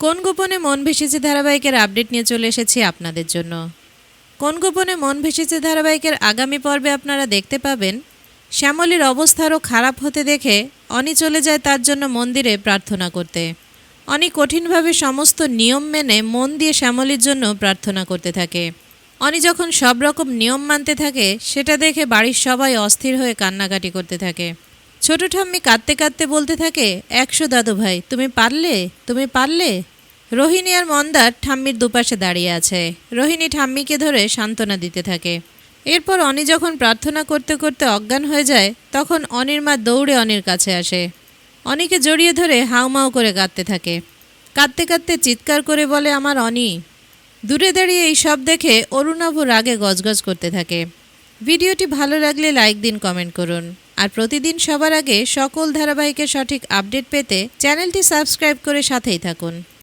কোন গোপনে মন ভেসেছে ধারাবাহিকের আপডেট নিয়ে চলে এসেছি আপনাদের জন্য। কোন গোপনে মন ভেসেছে ধারাবাহিকের আগামী পর্বে আপনারা দেখতে পাবেন শ্যামলীর অবস্থা আরও খারাপ হতে দেখে অনি চলে যায় তার জন্য মন্দিরে প্রার্থনা করতে। অনি কঠিনভাবে সমস্ত নিয়ম মেনে মন দিয়ে শ্যামলীর জন্য প্রার্থনা করতে থাকে। অনি যখন সব রকম নিয়ম মানতে থাকে সেটা দেখে বাড়ির সবাই অস্থির হয়ে কান্নাকাটি করতে থাকে। ছোট ঠাম্মি কাঁদতে কাঁদতে বলতে থাকে, ১০০ দাদু ভাই, তুমি পারলে, তুমি পারলে। রোহিণী আর মন্দার ঠাম্মির দুপাশে দাঁড়িয়ে আছে। রোহিণী ঠাম্মিকে ধরে সান্ত্বনা দিতে থাকে। এরপর অনি যখন প্রার্থনা করতে করতে অজ্ঞান হয়ে যায় তখন অনির মা দৌড়ে অনির কাছে আসে। অনিকে জড়িয়ে ধরে হাউমাউ করে কাঁদতে থাকে। কাঁদতে কাঁদতে চিৎকার করে বলে, আমার অনি। দূরে দাঁড়িয়ে এই সব দেখে অরুণাভ রাগে গজগজ করতে থাকে। ভিডিওটি ভালো লাগলে লাইক দিন, কমেন্ট করুন। আর প্রতিদিন সবার আগে সকল ধারাবাহিকের সঠিক আপডেট পেতে চ্যানেলটি সাবস্ক্রাইব করে সাথেই থাকুন।